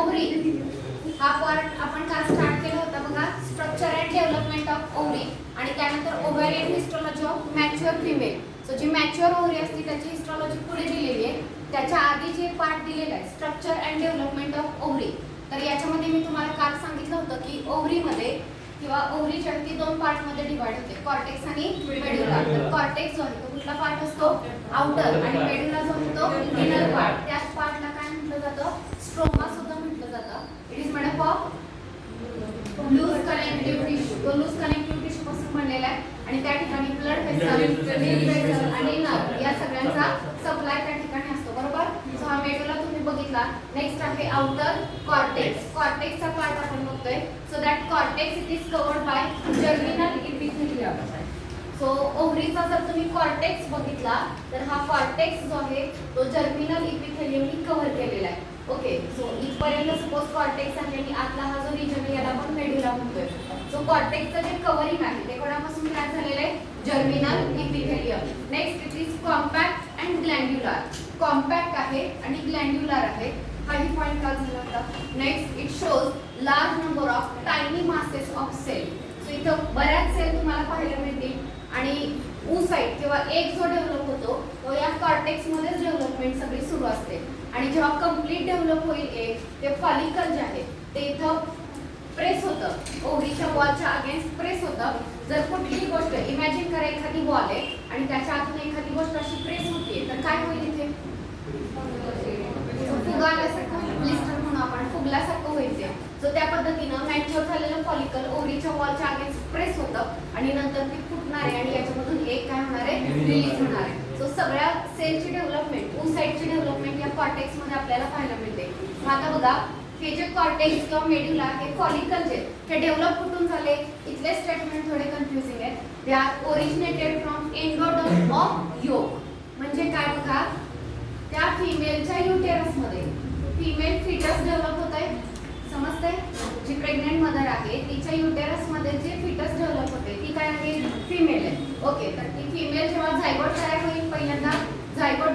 Ovary हा part आपण का स्टार्ट केला होता बघा, structure and development of ovary, आणि त्यानंतर ovarian histology of mature female. So जी मॅच्युअर ओव्हरी असते त्याची हिस्टोलॉजी पुढे दिलेली आहे. त्याच्या आधी जे पार्ट दिलेला आहे structure and development of ovary, तर याच्यामध्ये मी तुम्हाला काल सांगितलं होतं की ओव्हरीमध्ये किंवा ओव्हरीच्या ती दोन पार्टमध्ये डिवाइड होते, कॉर्टेक्स आणि मेडुला. तर कॉर्टेक्स जो आहे तो कुठला पार्ट असतो, आउटर, आणि मेडुला जो असतो इनर पार्ट. त्याच पार्टला काय म्हटलं जातं, स्ट्रोमा सुद्धा म्हटलं जातं. It is made up of loose connective tissue. तो लूज कनेक्टिव्ह टिश्यू पासून बनलेला आहे आणि त्या ठिकाणी ब्लड व्हेसल, लीफ व्हेसल आणि नर्व या सगळ्यांचा सप्लाय त्या ठिकाणी असतो, बरोबर. सो हा मेडुला तुम्ही बघितला. नेक्स्ट आहे आउटर कॉर्टेक्स. कॉर्टेक्सचा पार्ट आपण बघतोय. So that cortex it is covered by germinal epithelium. So ओव्हरीचा जर तुम्ही कॉर्टेक्स बघितला तर हा कॉर्टेक्स जो आहे तो जर्मिनल इपिथेलियमनी कव्हर केलेला आहे. ओके, सो इथपर्यंत सपोज कॉर्टेक्स आहे आणि आतला हा जो रिजन आहे याला आपण मेडुला म्हणतोय. सो कॉर्टेक्सचं जे कव्हरिंग आहे ते कोणापासून तयार झालेलं आहे, germinal epithelium. Next it is compact and glandular. Compact आहे आणि ग्लँड्युलर आहे, हा ही पॉइंट का झाला होता. Next it shows large number of tiny masses of cell. So इथं बऱ्याच सेल तुम्हाला पाहायला मिळतील आणि oocyte किंवा एक जो डेव्हलप होतो तो या कॉर्टेक्स मध्येच डेव्हलपमेंट सगळी सुरू असते. आणि जेव्हा कंप्लीट डेव्हलप होईल एक ते फॉलिकल जे आहे ते इथं प्रेस होतं, ओव्हरीच्या वॉलच्या अगेन्स्ट प्रेस होतं. जर कुठलीही गोष्ट इमॅजिन करा, एखादी वॉल आहे आणि त्याच्या आतून एखादी गोष्ट अशी प्रेस होतीये तर काय होईल, इथे फुगा आल्यासारखं, ब्लिस्टर म्हणून आपण फुगल्यासारखं होईल ते. सो त्या पद्धतीनं मॅच्युअर झालेलं फॉलिकल ओव्हरीच्या वॉलच्या अगेन्स्ट प्रेस होतं आणि नंतर ती फुटणार आहे आणि याच्यामधून एक काय होणार आहे, रिलीज होणार आहे. सो सगळ्या सेलची डेव्हलपमेंट, oocyteची डेव्हलपमेंट या कॉर्टेक्स मध्ये आपल्याला पाहायला मिळते. मग आता बघा, हे जे कॉर्टेक्स किंवा मेडुला हे फॉलिकल जे हे डेव्हलप कुठून झाले, इथले स्टेटमेंट थोडे कन्फ्युजिंग आहेत. They are originated from endoderm of yolk. म्हणजे काय बघा, त्या फिमेलच्या युटेरस मध्ये फिमेल फिटस डेव्हलप होत आहे, समजतंय. जी प्रेग्नेंट मदर आहे तिच्या युटेरस मध्ये जे फिटस डेव्हलप होते ती काय आहे, फिमेल आहे. ओके, तर ती फिमेल जेव्हा झायगोट तयार होईल, पहिल्यांदा झायगोट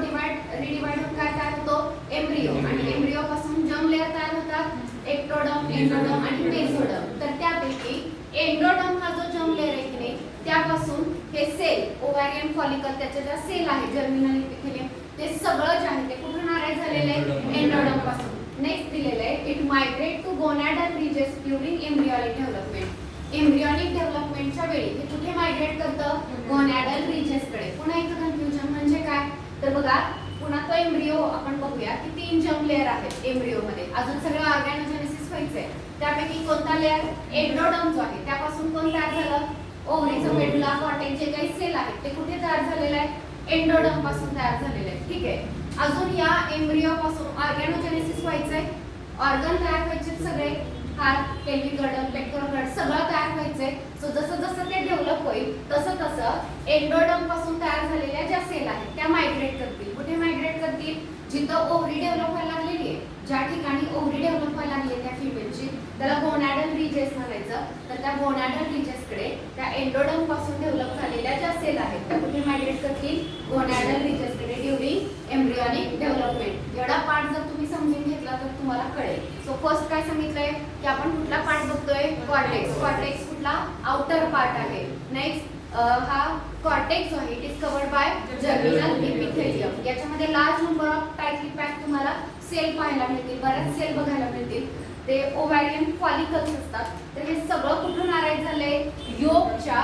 रिडिवाइड होऊन काय तयार होतो, एम्ब्रिओ, आणि एम्ब्रिओ पासून जर्म लेअर तयार होतात, एक्टोडर्म, एंडोडर्म आणि मेसोडर्म. तर त्यापैकी एंडोडर्म हा जो जर्म लेअर आहे की नाही त्यापासून हे सेल, ओव्हॅरियन फॉलिकल, त्याच्या ज्या सेल आहे जर्मिनल इपिथेलियम, ते सगळं जे आहे ते कुठून अराईज झालेलं आहे, एंडोडर्म पासून. नेक्स्ट दिलेलं आहे, it migrate to gonadal ridges during embryonic development. Embryonic डेव्हलपमेंटच्या वेळी हे कुठे मायग्रेट करतं, गोनॅडल रिजेस कडे. पुन्हा एक कन्फ्युजन म्हणजे काय, तर बघा पुन्हा तो एम्ब्रिओ आपण बघूया की 3 जर्म लेअर आहेत एम्ब्रिओ मध्ये, अजून सगळं ऑर्गॅनोजेनेसिस व्हायचंय. त्यापैकी कोणता लेअर, एंडोडर्म जो आहे त्यापासून कोण तयार झालं, ओव्हरीचं मेडुला, कॉर्टेक्स जे काही सेल आहेत ते कुठे तयार झालेलं आहे, एंडोडर्म पासून तयार झालेले आहे. ठीक आहे, अजून या एम्ब्रिओ पासून ऑर्गॅनोजेनेसिस व्हायचंय, ऑर्गन तयार व्हायचे सगळे, heart, pelvic girdle, pectoral girdle सगळं तयार व्हायचंय. सो जसं जसं ते डेव्हलप होईल तसं तसं एंडोडर्म पासून तयार झालेल्या ज्या सेल आहेत त्या मायग्रेट करतील. कुठे मायग्रेट करतील, जिथं ओव्हरी डेव्हलप व्हायला लागलेली आहे, ज्या ठिकाणी ओव्हरी डेव्हलप व्हायला लागली त्या फिमेलची, त्याला गोनॅडल रिजेस म्हणायचं. तर त्या गोनॅडल रिजेसकडे त्या एंडोडर्म पासून डेव्हलप झालेल्या ज्या सेल आहेत त्या कुठे मायग्रेट करतील, गोनॅडल रिजेसकडे ड्युरिंग एम्ब्रियोनिक डेव्हलपमेंट. एवढा पार्ट जर तुम्ही समजून घेतला तर तुम्हाला कळेल. सो फर्स्ट काय सांगितलंय की आपण कुठला पार्ट बघतोय, कॉर्टेक्स. कॉर्टेक्स कुठला, आउटर पार्ट आहे. नेक्स्ट हा कॉर्टेक्स जो आहे it is covered by germinal epithelium. याच्यामध्ये large number of tightly pack तुम्हाला सेल पाहायला मिळतील, बऱ्याच सेल बघायला मिळतील. ते ओव्हॅरियन फॉलिकल्स असतात. तर हे सगळं कुठून अराईज झालंय, योकच्या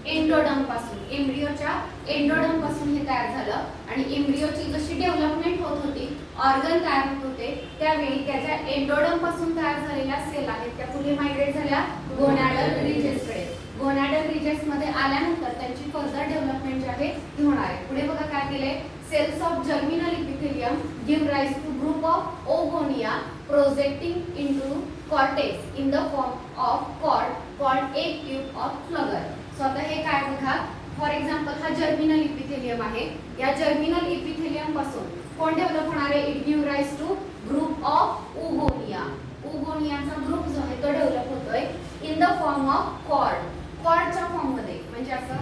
एंडोडर्म पासून, एम्ब्रिओच्या एंडोडर्म पासून हे तयार झालं. आणि एम्ब्रिओची जशी डेव्हलपमेंट होत होती, ऑर्गन तयार होत होते, त्यावेळी त्याच्या एंडोडर्म पासून तयार झालेल्या सेल आहेत त्या कुठे मायग्रेट झाल्या, गोनॅडल रिजेसकडे. गोनॅडल रिजेस मध्ये आल्यानंतर त्यांची फर्दर डेव्हलपमेंट जी आहे ती होणार आहे. पुढे बघा काय केलंय, cells of germinal epithelium give rise to group of oogonia projecting into cortex in the form of cord called egg tube or flagger. So आता हे काय बघा, फॉर एक्झाम्पल हा जर्मिनल इपिथेलियम आहे. या जर्मिनल इपिथेलियम पासून कोण डेव्हलप होणार आहे, it give rise to group of oogonia. oogonia group जो आहे तो डेव्हलप होतोय in the form of cord. कॉर्डच्या फॉर्म मध्ये, म्हणजे असं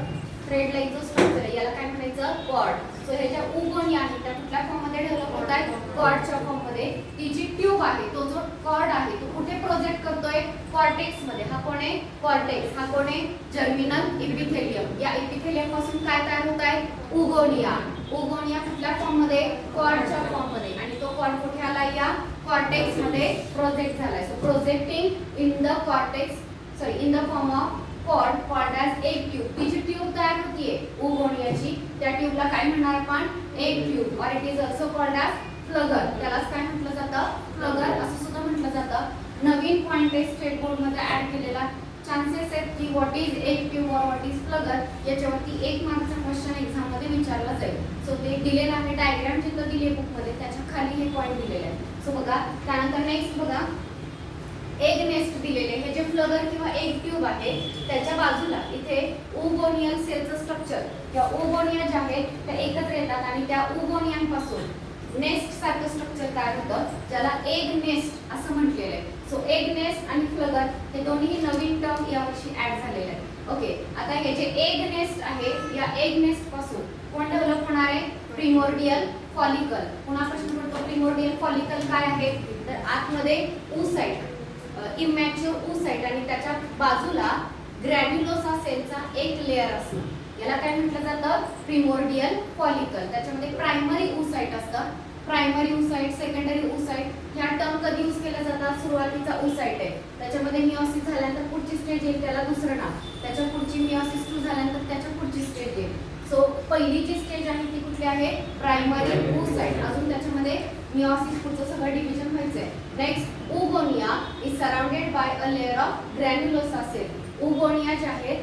थ्रेड लाईक जो स्ट्रक्चर आहे याला काय म्हणायचं, कॉर्ड. सो हे ज्या उगोनिया आहेत त्या कुठल्या फॉर्म मध्ये डेव्हलप होत आहेत, कॉर्डच्या फॉर्म मध्ये. ती जी ट्यूब आहे, तो जो कॉर्ड आहे तो कुठे प्रोजेक्ट करतोय, कॉर्टेक्स मध्ये. हा कोण आहे, कॉर्टेक्स. हा कोण आहे, जर्मिनल इपिथेलियम. या इपिथेलियम पासून काय तयार होत आहे, उगोनिया. उगोनिया कुठल्या फॉर्म मध्ये, कॉर्डच्या फॉर्म मध्ये. आणि तो कॉर्ड कुठे आला, या कॉर्टेक्स मध्ये प्रोजेक्ट झालाय. So projecting in the cortex, sorry in the form of cord, called as egg tube. ती जी ट्यूब तयार होतीये उगोनियाची, त्या ट्यूबला काय म्हणणार आपण, एग ट्यूब. और it is also called as Pfluger. त्यालाच काय म्हटलं जातं, फ्लगर असं सुद्धा म्हटलं जातं. नवीन पॉइंट आहे स्टेट बोर्ड मध्ये ऍड केलेला. चान्सेस आहेत की व्हॉट इज एग ट्यूब और व्हॉट इज फ्लगर याच्यावरती 1 मार्कचा क्वेश्चन एक्झाम मध्ये विचारला जाईल. सो ते दिलेलं आहे, डायग्राम जिथं दिली आहे बुक मध्ये त्याच्या खाली हे पॉइंट दिलेले आहे. सो बघा, त्यानंतर नेक्स्ट बघा, एग नेस्ट दिलेले. हे जे फ्लगर किंवा एग ट्यूब आहे त्याच्या बाजूला इथे उगोनियल सेलचं स्ट्रक्चर, त्या उगोनिया ज्या आहेत त्या एकत्र येतात आणि त्या उगोनियांपासून नेस्ट सारखं स्ट्रक्चर तयार होतं, ज्याला एग नेस्ट असं म्हटलेलं आहे. सो एग नेस्ट आणि फ्लगर हे दोन्ही नवीन टर्म यावर्षी ऍड झालेले आहेत. ओके, आता हे जे एग नेस्ट आहे, या एग नेस्ट पासून कोण डेव्हलप होणार आहे, प्रिमोर्डियल फॉलिकल. पुन्हा प्रश्न पडतो, प्रिमोर्डियल फॉलिकल काय आहे, तर आतमध्ये oocyte, इमॅच्युअर oocyte आणि त्याच्या बाजूला ग्रॅन्युलोसा सेलचा एक लेअर असतो. याला काय म्हटलं जातं, प्रिमोर्डियल फॉलिकल. त्याच्यामध्ये प्रायमरी oocyte असतं. प्रायमरी oocyte, सेकंडरी oocyte ह्या टर्म कधी यूज केल्या जातात, सुरुवातीचा oocyte आहे त्याच्यामध्ये मिओसिस झाल्यानंतर पुढची स्टेज येईल त्याला दुसरं नाव, त्याच्या पुढची मिओसिस 2 झाल्यानंतर त्याच्या पुढची स्टेज येईल. सो पहिली जी स्टेज आहे ती कुठली आहे, प्रायमरी oocyte. अजून त्याच्यामध्ये मिओसिस पुढचं सगळं डिव्हिजन व्हायचंय. Next oogonia is surrounded by a layer of granulosa cell. Oogonia जे आहेत,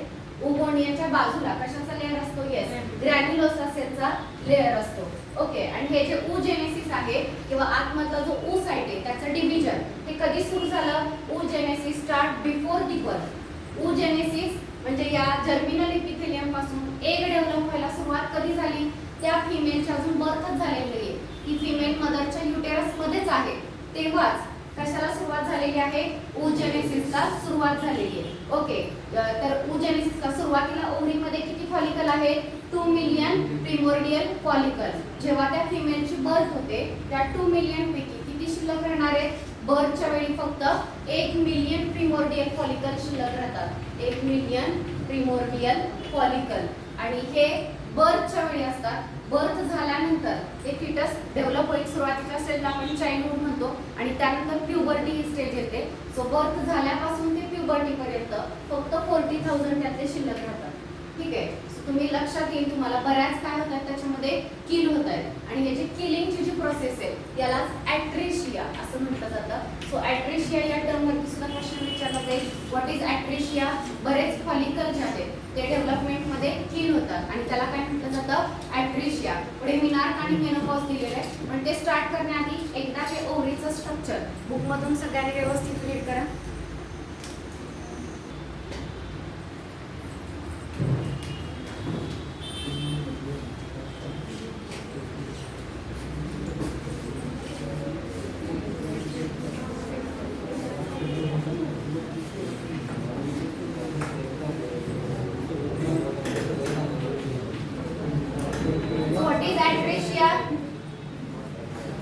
उगोनियाच्या बाजूला कशाचा लेअर असतो, येस, ग्रॅन्युलोसा सेलचा लेअर असतो. ओके, आणि हे जे oogenesis आहे किंवा आतमधला जो oocyte आहे त्याचं डिव्हिजन हे कधी सुरू झालं, oogenesis start before the birth. oogenesis म्हणजे या जर्मिनल इपिथेलियम पासून एग डेव्हलप व्हायला सुरुवात कधी झाली, त्या फिमेलची अजून बर्थच झालेली आहे, ती फिमेल मदरच्या युटेरस मध्येच आहे, तेव्हाच कशाला सुरुवात झालेली आहे, oogenesisला सुरुवात झालेली आहे. ओके, तर oogenesisला सुरुवातीला ओव्हरीमध्ये किती फॉलिकल आहे, 2 मिलियन प्रिमोर्डियल फॉलिकल. जेव्हा त्या फिमेलची बर्थ होते त्या 2 मिलियन पैकी किती शिल्लक राहणार आहेत, बर्थच्या वेळी फक्त 1 मिलियन प्रिमोर्डियल फॉलिकल शिल्लक राहतात. 1 मिलियन प्रिमोर्डियल फॉलिकल. आणि हे बर्थच्या वेळी असतात. बर्थ झाल्यानंतर ते फिटस डेव्हलप होईल. सुरुवातीच्या स्टेजला आपण चाइल्डहुड म्हणतो आणि त्यानंतर प्युबर्टी ही स्टेज येते. सो बर्थ झाल्यापासून ते प्युबर्टी पर्यंत फक्त 40,000 त्यातले शिल्लक राहतात. ठीक आहे, सो तुम्ही लक्षात येईल तुम्हाला बऱ्याच काय होत आहेत त्याच्यामध्ये, किल होत आहेत. आणि हे जे किलिंगची जी प्रोसेस आहे यालाच ॲट्रेशिया असं म्हटलं जातं. सो ॲट्रेशिया या टर्मवरती सुद्धा क्वेश्चन विचारला जाईल, व्हॉट इज ॲट्रेशिया. बरेच फॉलिकल जे आहेत ते डेव्हलपमेंटमध्ये किल होतात आणि त्याला काय म्हटलं जातं, ॲट्रेशिया. पुढे मिनार्क आणि मेनोपॉज दिलेलं आहे, पण ते स्टार्ट करण्याआधी एकदा हे ओव्हरीचं स्ट्रक्चर बुकमधून सगळ्यांनी व्यवस्थित रीड करा.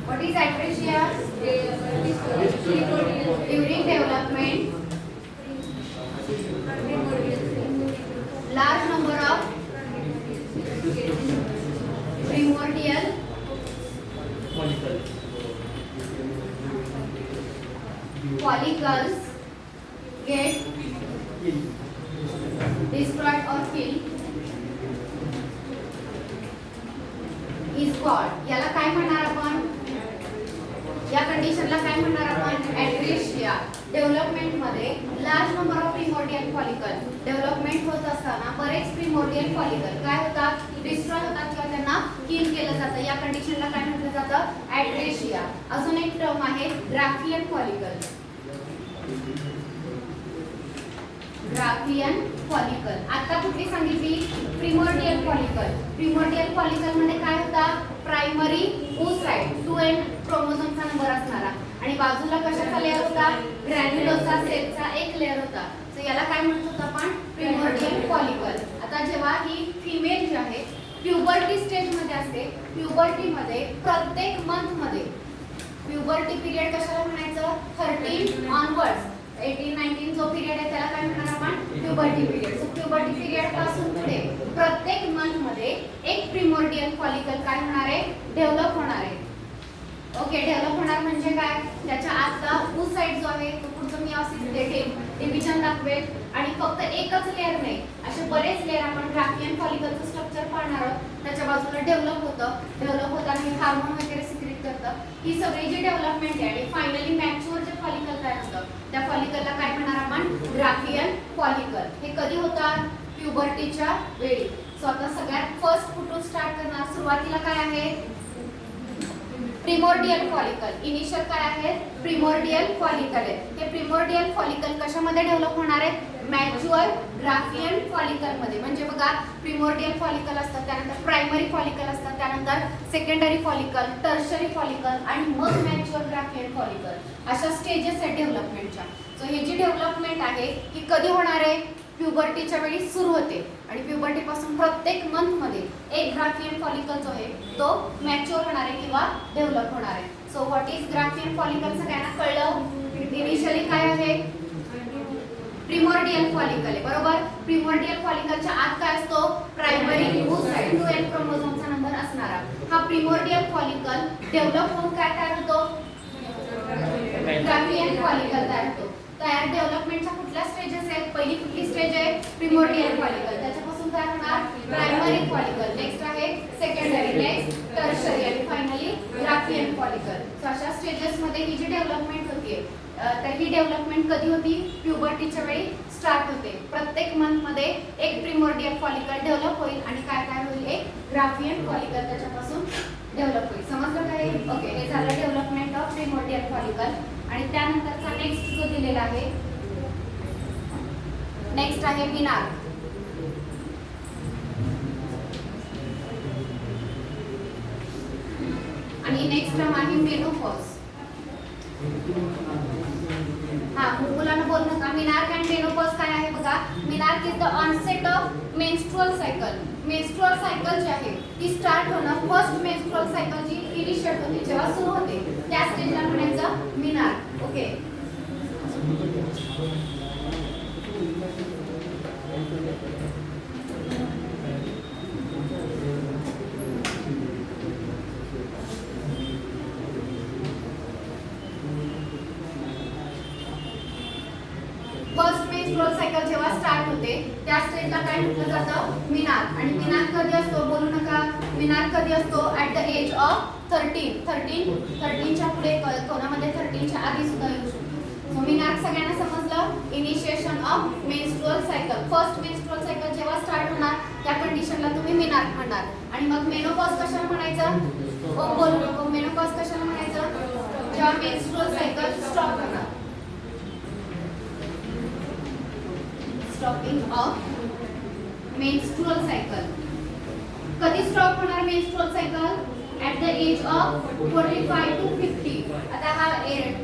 What is atresia? During development, large number of primordial follicles get destroyed or killed is called. याला काय म्हणणार आपण, या कंडिशनला काय म्हणणार आपण, ॲट्रेशिया. डेव्हलपमेंट मध्ये large number of primordial follicle, development होत असताना बरेच प्रिमोर्डियल फॉलिकल काय होतात, डिस्ट्रॉय होतात किंवा त्यांना किल केलं जातं. या कंडिशनला काय म्हटलं जातं, ॲट्रेशिया. अजून एक टर्म आहे ग्राफियन फॉलिकल. Graafian follicle. आता कुठली सांगितली, प्रिमोर्डियल फॉलिकल. प्रिमोर्डियल फॉलिकल मध्ये काय होता, प्रायमरी oocyte 2n क्रोमोझोमचा नंबर असणारा आणि बाजूला कशाचा लेअर होता, ग्रॅन्युलोसा सेलचा एक लेअर होता. सो याला काय म्हणतो आपण, प्रिमोर्डियल फॉलिकल. आता जेव्हा ही फिमेल जी आहे प्युबर्टी स्टेज मध्ये असते. प्युबर्टी मध्ये प्रत्येक मंथ मध्ये प्युबर्टी पिरियड कशाला म्हणायचं 13 ऑनवर्ड्स 18-19 जो पिरियड आहे त्याला काय म्हणणार आपण puberty period. So puberty period पासून पुढे प्रत्येक मंथ मध्ये एक प्रिमोर्डियल फॉलिकल काय होणार आहे डेव्हलप होणार आहे. ओके डेव्हलप होणार म्हणजे काय त्याच्या आतला साइड जो आहे तो पुढचं मियोसिस डिव्हिजन दाखवेल आणि फक्त एकच लेअर नाही असे बरेच लेअर आपण ग्राफियन फॉलिकलचं स्ट्रक्चर पाहणार आहोत. त्याच्या बाजूला डेव्हलप होताना हे हार्मोन वगैरे सिक्रेट करतं. ही सगळी जी डेव्हलपमेंट आहे आणि फायनली मॅच्युअर जे फॉलिकल काय असतं त्या फॉलिकलला काय म्हणणार आपण ग्राफियन फॉलिकल. हे कधी होतात प्युबर्टीच्या वेळी. सो आता सगळ्यात फर्स्ट कुठून स्टार्ट करणार सुरुवातीला काय आहे प्रिमोर्डियल फॉलिकल. इनिशियल काय आहे प्रिमोर्डियल फॉलिकल आहे. हे प्रिमोर्डियल फॉलिकल कशामध्ये डेव्हलप होणार आहे मॅच्युअर ग्राफियन फॉलिकल मध्ये. म्हणजे बघा प्रिमोर्डियल फॉलिकल असतात त्यानंतर प्रायमरी फॉलिकल असतात त्यानंतर सेकंडरी फॉलिकल टर्शरी फॉलिकल आणि मग मॅच्युअर ग्राफियन फॉलिकल अशा स्टेजेस आहेत डेव्हलपमेंटच्या. सो हे जी डेव्हलपमेंट आहे ही कधी होणार आहे प्युबर्टीच्या वेळी सुरू होते आणि प्युबर्टी पासून प्रत्येक मंथ मध्ये एक ग्राफियन फॉलिकल जो आहे तो मॅच्युअर होणार आहे किंवा डेव्हलप होणार आहे. So what is Graafian follicle सगळ्यांना कळलं. इनिशियली काय आहे प्रिमोर्डियल फॉलिकल आहे बरोबर. प्रिमोर्डियल फॉलिकलच्या आत काय असतो प्रायमरी oocyte 2n क्रोमोझोमचा नंबर असणारा हा प्रिमोर्डियल फॉलिकल डेव्हलप होऊन काय तयार होतो ग्राफियन फॉलिकल तयार होतो. तयार डेव्हलपमेंटच्या कुठल्या स्टेजेस आहेत पहिली कुठली स्टेज आहे प्रिमोर्डियल फॉलिकल त्याच्यापासून काय होणार प्रायमरी फॉलिकल नेक्स्ट आहे सेकंडरी नेक्स्ट टर्शरी आणि फायनली ग्राफियन फॉलिकल. सो अशा स्टेजेस मध्ये ही जी डेव्हलपमेंट होते तर ही डेव्हलपमेंट कधी होती प्युबर्टीच्या वेळी स्टार्ट होते. प्रत्येक मंथ मध्ये एक प्रिमोर्डियल फॉलिकल डेव्हलप होईल आणि काय काय होईल एक ग्राफियन फॉलिकल त्याच्यापासून डेव्हलप होईल. समजलं काय ओके हे झालं डेव्हलपमेंट ऑफ प्रिमोर्डियल फॉलिकल. आणि त्यानंतरचा नेक्स्ट जो दिलेला आहे नेक्स्ट आहे मिनार. आणि नेक्स्ट टर्म आहे मेनोपॉज. हा मुलांना बोलू नका. मिनार्क अँड मेनोपॉज काय आहे बघा. Menarche is the onset of menstrual cycle. Menstrual cycle जी आहे ती स्टार्ट होणं फर्स्ट मेन्स्ट्रुअल सायकल जी इनिशिएट होते जेव्हा सुरू होते त्या स्टेजला म्हणायचं menarche. Okay first menstrual cycle जेव्हा स्टार्ट होते त्या स्टेजला काय म्हटलं जातं मिनार्क. आणि मिनार्क कधी असतो बोलू नका. मिनार्क कधी असतो ऍट द एज ऑफ 13च्या पुढे कोणामध्ये 13च्या आधी सुद्धा येऊ शकतो. सो मिनार्क सगळ्यांना समजलं. Initiation of menstrual cycle first menstrual cycle जेव्हा स्टार्ट होणार त्या कंडिशनला तुम्ही मिनार्क म्हणणार. आणि मग मेनोपॉज कशाला म्हणायचं बोलू नको. मेनोपॉज कशाला म्हणायचं जेव्हा मेन्स्ट्रुअल सायकल स्टॉप होणार. स्टॉपिंग ऑफ मेन्स्ट्रुअल सायकल कधी स्टॉप होणार menstrual cycle at the age of 45 to 50. आता हा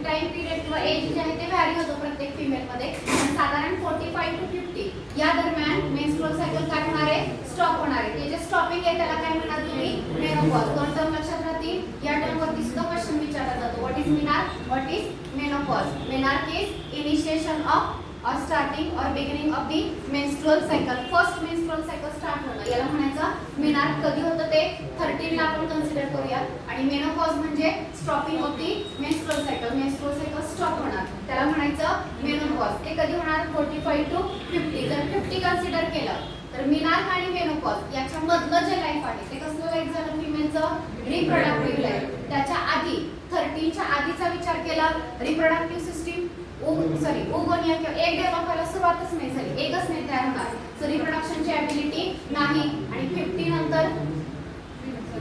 टाइम पिरियड किंवा एज जे आहे ते व्हॅरी होतो प्रत्येक फिमेल मध्ये. साधारण 45 to 50 या दरम्यान मेन्स्ट्रुअल सायकल काय होणार आहे स्टॉप होणार आहे. ते जे स्टॉपिंग आहे त्याला काय म्हणणार तुम्ही मेनोपॉज. दोन टर्म लक्षात राहतील. या टर्म वरती सुद्धा क्वेश्चन विचारला जातो what is menarche what is menopause. Menarche is initiation of or starting or beginning of the menstrual cycle. First menstrual cycle start होतं याला म्हणायचं मिनार्क. कधी होतं ते 13 ला आपण कन्सिडर करूया. आणि मेनोपॉज म्हणजे stopping of the menstrual cycle. Menstrual cycle stop होणार त्याला म्हणायचं मेनोपॉज. ते कधी होणार 45 to 50. जर 50 कन्सिडर केलं तर मिनार्क आणि मेनोपॉज याच्या मधलं जे लाईफ आहे ते कसलं लाईफ झालं फिमेलचं रिप्रोडक्टिव्ह लाईफ. त्याच्या आधी 13च्या आधीचा विचार केला रिप्रोडक्टिव्ह सिस्टीम ओगोनिया किंवा एक डेव्हलप व्हायला सुरुवातच नाही झाली एकच नाही तयार होणार. सो रिप्रोडक्शनची ॲबिलिटी नाही. आणि 50 नंतर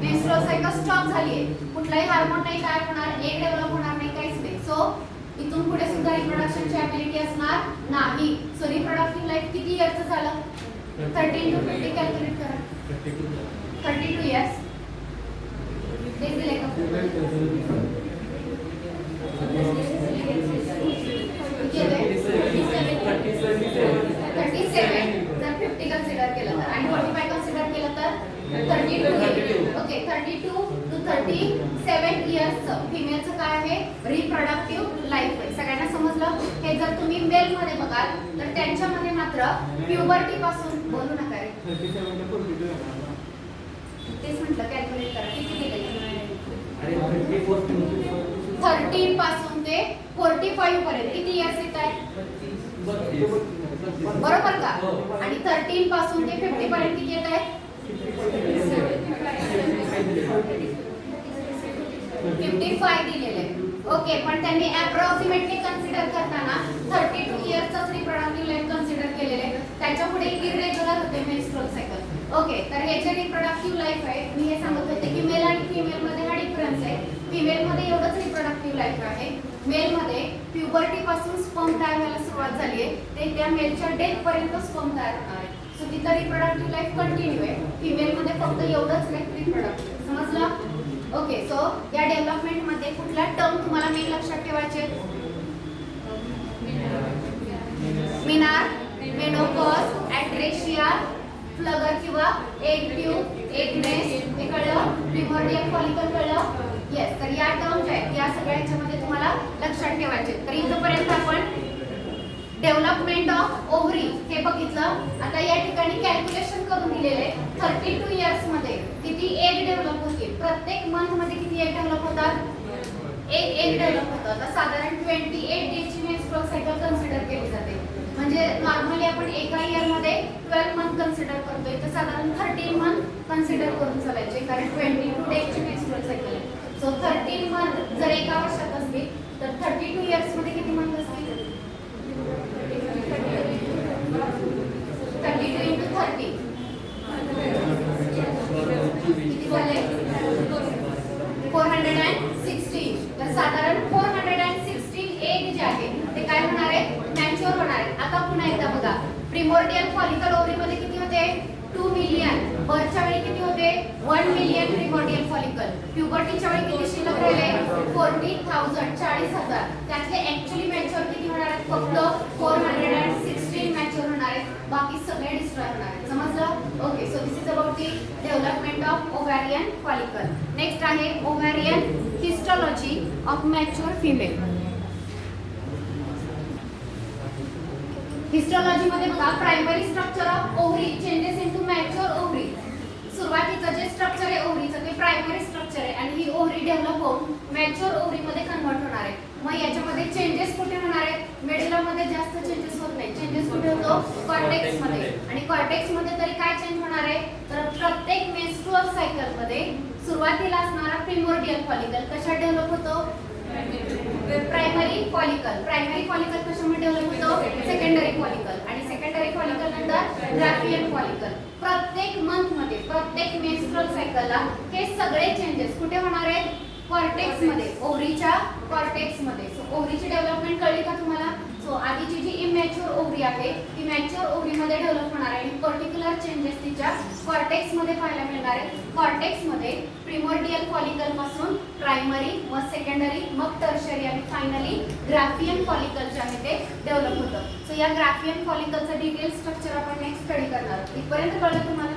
मेन्स्ट्रुअल सायकल स्टॉप झालीये. कुठलाही हार्मोन नाही तयार होणार एक डेव्हलप होणार नाही काहीच नाही. सो इथून पुढे सुद्धा रिप्रोडक्शनची ॲबिलिटी असणार नाही. सो रिप्रोडक्टिव्ह लाईफ किती इयर्सचं झालं 13 to 50 कॅल्क्युलेट करा. 32 इयर्स. ते दिले का 37 जर 50 कन्सिडर केलं तर आणि 45 कन्सिडर केलं 27 इयर्सचं फिमेलचं काय आहे रिप्रोडक्टिव्ह लाईफ आहे. सगळ्यांना समजलं. हे जर तुम्ही मेल मध्ये बघाल तर त्यांच्यामध्ये मात्र प्युबर्टी पासून बोलू नका रे तेच म्हटलं कॅल्क्युलेट करा किती दिले 13 पासून ते 45 पर्यंत किती इयर्स येत आहे बरोबर का आणि 13 पासून ते 50 पर्यंत किती येत आहे 55 दिलेले. ओके पण त्यांनी अप्रॉक्सिमेटली कन्सिडर करताना 32 इयर्सचाच रिप्रोडक्टिव्ह लाईफ कन्सिडर केलेले. त्याच्यापुढे इरेग्युलर होते मेन्स्ट्रुअल सायकल. ओके तर हे जे रिप्रोडक्टिव्ह लाईफ आहे मी हे सांगत होते की मेल आणि फिमेल मध्ये हा डिफरन्स आहे. फिमेल मध्ये एवढंच रिप्रोडक्टिव्ह लाईफ आहे. मेल मध्ये प्युबर्टी पासून स्पर्म तयार व्हायला सुरुवात झाली आहे ते त्या मेलच्या डेथ पर्यंत स्पर्म तयार होणार आहे. सो तिथं रिप्रोडक्टिव्ह लाईफ कंटिन्यू आहे. फिमेल मध्ये फक्त एवढंच रिप्रोडक्टिव्ह समजलं. ओके सो या डेव्हलपमेंट मध्ये कुठला टर्म तुम्हाला मेन लक्षात ठेवायचे मिनार मेनोपॉज ॲड्रेशिया फ्लगर किंवा एग ट्यूब एग नेस्ट हे कळलं. प्रिमोर्डियल फॉलिकल कळलं. येस तर या टर्म ज्या आहेत या सगळ्या ह्याच्यामध्ये तुम्हाला लक्षात ठेवायचे. तर इथपर्यंत आपण डेव्हलपमेंट ऑफ ओव्हरी हे बघितलं. आता या ठिकाणी कॅल्क्युलेशन करून दिलेले 32 इयर्स मध्ये किती एग डेव्हलप होतील. प्रत्येक मंथ मध्ये किती एग डेव्हलप होतात एक एग डेव्हलप होतात. आता साधारण 28 डेजची मेन्स्ट्रुअल सायकल कन्सिडर केली जाते. म्हणजे नॉर्मली आपण एका इयर मध्ये 12 मंथ कन्सिडर करतोय तर साधारण 13 मंथ कन्सिडर करून चालायचे कारण 22 डेजची मेन्स्ट्रुअल सायकल आहे. सो 13 मंथ जर एका वर्षात असतील तर 32 इयर्स मध्ये किती मंथ असतील 32 into 30 किती झाले 416. तर साधारण 416 एग जे आहे ते काय होणार आहे मॅच्युअर होणार आहे. आता पुन्हा एकदा बघा प्रिमोर्डियल फॉलिकल ओव्हरी मध्ये किती होते 2 मिलियन. बर्थच्या वेळी किती होते 1 मिलियन प्रिमोर्डियल फॉलिकल. प्युबर्टीच्या वेळी किती शिल्लक राहिले 40,000 40,000. त्यातले ऍक्च्युअली मॅच्युअर किती होणार आहेत फक्त 416 मॅच्युअर होणार आहेत. बाकी सगळे डिस्ट्रॉय होणार आहेत. समजलं. Okay so this is about the development of ovarian follicle. Next आहे ovarian histology of mature female. Histology मध्ये बघा primary structure of ovary changes into mature ovary. सुरुवातीचं जे स्ट्रक्चर आहे ओव्हरीचं ते प्रायमरी स्ट्रक्चर आहे आणि ही ओव्हरी डेव्हलप होऊन मॅच्युअर ओव्हरी मध्ये कन्वर्ट होणार आहे. मग याच्यामध्ये चेंजेस कुठे होणार आहेत मिडल मध्ये जास्त चेंजेस होत नाही. चेंजेस कुठे होतो कॉर्टेक्स मध्ये. आणि कॉर्टेक्स मध्ये तरी काय चेंज होणार आहे तर प्रत्येक मेन्स्ट्रुअल सायकल मध्ये सुरुवातीला असणारा प्रिमोर्डियल फॉलिकल कशा डेव्हलप होतो प्रायमरी फॉलिकल कशामध्ये डेव्हलप होतो सेकंडरी फॉलिकल आणि सेकंडरी फॉलिकल नंतर ग्राफियन फॉलिकल. प्रत्येक मंथ मध्ये प्रत्येक मेन्स्ट्रुअल सायकलला हे सगळे चेंजेस कुठे होणार आहेत कॉर्टेक्स मध्ये ओव्हरीच्या कॉर्टेक्स मध्ये. सो ओव्हरीची डेव्हलपमेंट कळली का तुम्हाला. सो आधीची जी इमॅच्युअर ओव्हरी आहे ती मॅच्युअर ओव्हरी मध्ये डेव्हलप होणार आहे आणि पर्टिक्युलर चेंजेस तिच्या कॉर्टेक्स मध्ये पाहायला मिळणार आहे. कॉर्टेक्स मध्ये प्रिमोर्डियल फॉलिकल पासून प्रायमरी मग सेकंडरी मग टर्शरी आणि फायनली ग्राफियन फॉलिकल जे आहे ते डेव्हलप होतं. सो या ग्राफियन फॉलिकलचं डिटेल स्ट्रक्चर आपण नेक्स्ट स्टडी करणार आहोत. इथपर्यंत कळलं तुम्हाला.